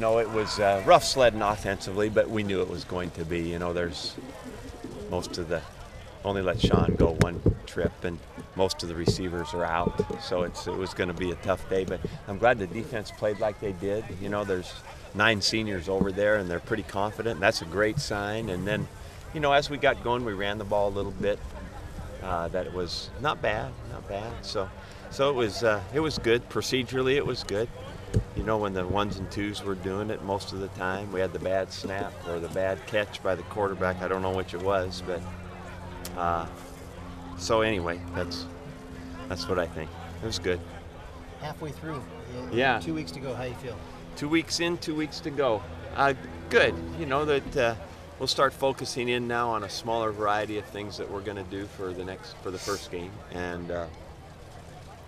No, it was rough sledding offensively, but we knew it was going to be. You know, there's most of the only let Sean go one trip, and most of the receivers are out, so it was going to be a tough day. But I'm glad the defense played like they did. You know, there's 9 seniors over there, and they're pretty confident, and that's a great sign. And then, you know, as we got going, we ran the ball a little bit. That it was not bad. So it was good. Procedurally, it was good. You know, when the 1s and 2s were doing it most of the time, we had the bad snap or the bad catch by the quarterback. I don't know which it was, but so anyway, that's what I think. It was good. Halfway through. Yeah. 2 weeks to go. How you feel? 2 weeks in, 2 weeks to go. Good. You know that we'll start focusing in now on a smaller variety of things that we're going to do for the first game, and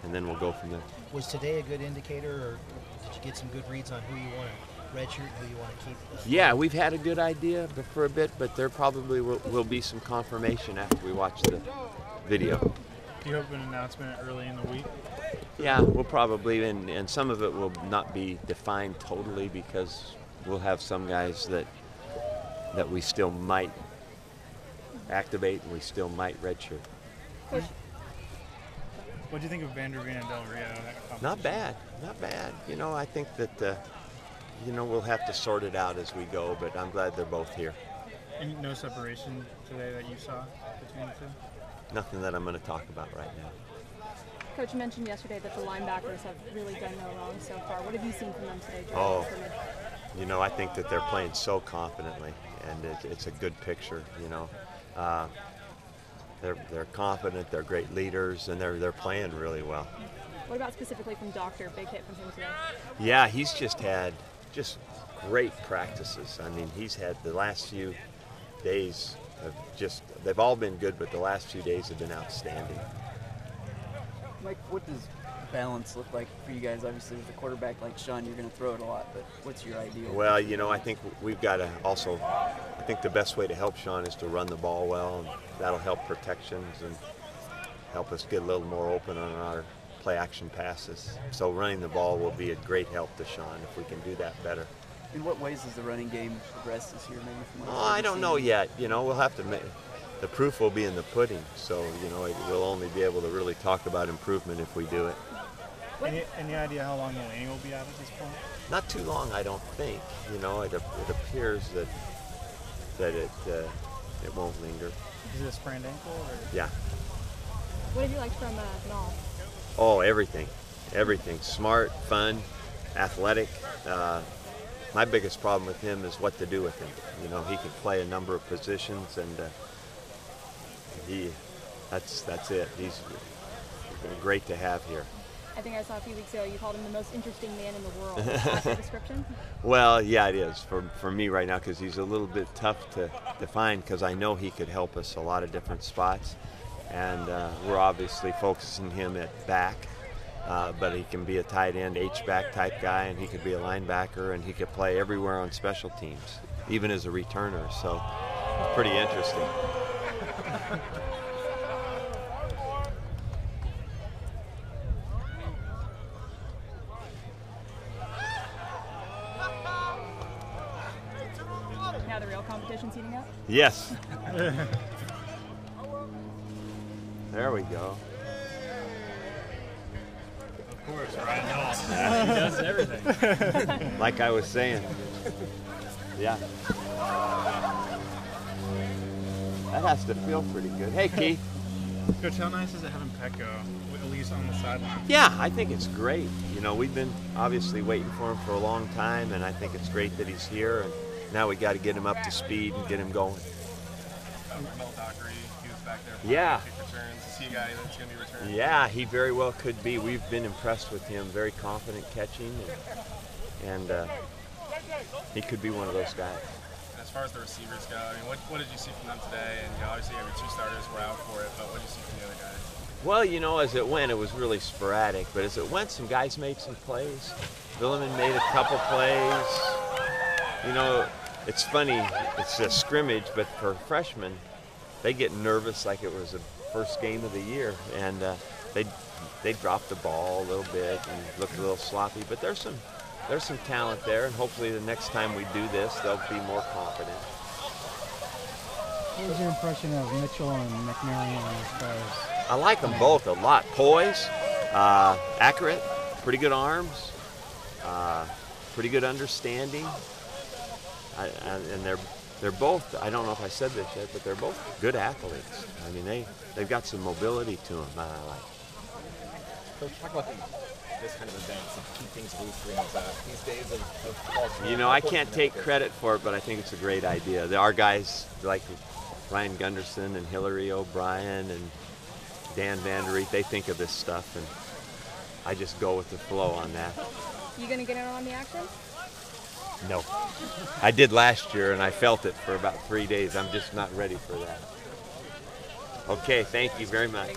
then we'll go from there. Was today a good indicator, or did you get some good reads on who you want to redshirt and who you want to keep? Yeah, we've had a good idea for a bit, but there probably will be some confirmation after we watch the video. Do you hope an announcement early in the week? Yeah, we'll probably, and some of it will not be defined totally because we'll have some guys that we still might activate and we still might redshirt. What do you think of Vanderveen and Del Rio? Not bad. You know, I think that, you know, we'll have to sort it out as we go, but I'm glad they're both here. And no separation today that you saw between the two? Nothing that I'm going to talk about right now. Coach, you mentioned yesterday that the linebackers have really done no wrong so far. What have you seen from them today? You know, I think that they're playing so confidently, and it's a good picture, you know. They're confident, they're great leaders, and they're playing really well. What about specifically from Doctor? Big hit from him today. Yeah, he's just had great practices. I mean, he's had the last few days they've all been good, but the last few days have been outstanding. Mike, what does balance look like for you guys? Obviously, with a quarterback like Sean, you're going to throw it a lot, but what's your ideal? Well, you know, I think we've got to also, I think the best way to help Sean is to run the ball well, and that'll help protections and help us get a little more open on our play action passes. So running the ball will be a great help to Sean if we can do that better. In what ways does the running game progress this year, maybe? From I don't know yet. You know, we'll have to make, the proof will be in the pudding. So, you know, we'll only be able to really talk about improvement if we do it. Any idea how long Mulaney will be out at this point? Not too long, I don't think. You know, it appears that it won't linger. Is it a sprained ankle? Or? Yeah. What have you liked from Nall? Oh, everything. Smart, fun, athletic. My biggest problem with him is what to do with him. You know, he can play a number of positions, and that's it. He's great to have here. I think I saw a few weeks ago you called him the most interesting man in the world. Is that the description? Well, yeah, it is for me right now, because he's a little bit tough to define, because I know he could help us a lot of different spots, and we're obviously focusing him at back, but he can be a tight end, H-back type guy, and he could be a linebacker, and he could play everywhere on special teams, even as a returner, so pretty interesting. Now the real competition's heating up? Yes. There we go. Of course, Ryan Knoll. He does everything. Like I was saying. Yeah. That has to feel pretty good. Hey, Keith. Coach, how nice is it having Petco at least on the sideline? Yeah, I think it's great. You know, we've been obviously waiting for him for a long time, and I think it's great that he's here. And now we got to get him up to speed and get him going. Mel Dockery, he was back there for Yeah. returns. Is he a guy that's going to be returning? Yeah, he very well could be. We've been impressed with him. Very confident catching, and he could be one of those guys. As far as the receivers go, I mean, what did you see from them today? And you know, obviously every two starters were out for it, but what did you see from the other guys? Well, you know, as it went, it was really sporadic. But as it went, some guys made some plays. Villeman made a couple plays. You know, it's funny. It's a scrimmage, but for freshmen, they get nervous like it was the first game of the year, and they dropped the ball a little bit and looked a little sloppy. But there's some there's some talent there, and hopefully the next time we do this, they'll be more confident. What was your impression of Mitchell and McMillan as far as? I like them both a lot. Poise, accurate, pretty good arms, pretty good understanding, and they're both. I don't know if I said this yet, but they're both good athletes. I mean, they've got some mobility to them. I like. Coach, talk about this kind of events and keep things loose these days of culture. You know, I can't take credit for it, but I think it's a great idea. Our guys like Ryan Gunderson and Hillary O'Brien and Dan Vandereet, they think of this stuff, and I just go with the flow on that. You gonna get in on the action? No. I did last year, and I felt it for about 3 days. I'm just not ready for that. Okay, thank you very much.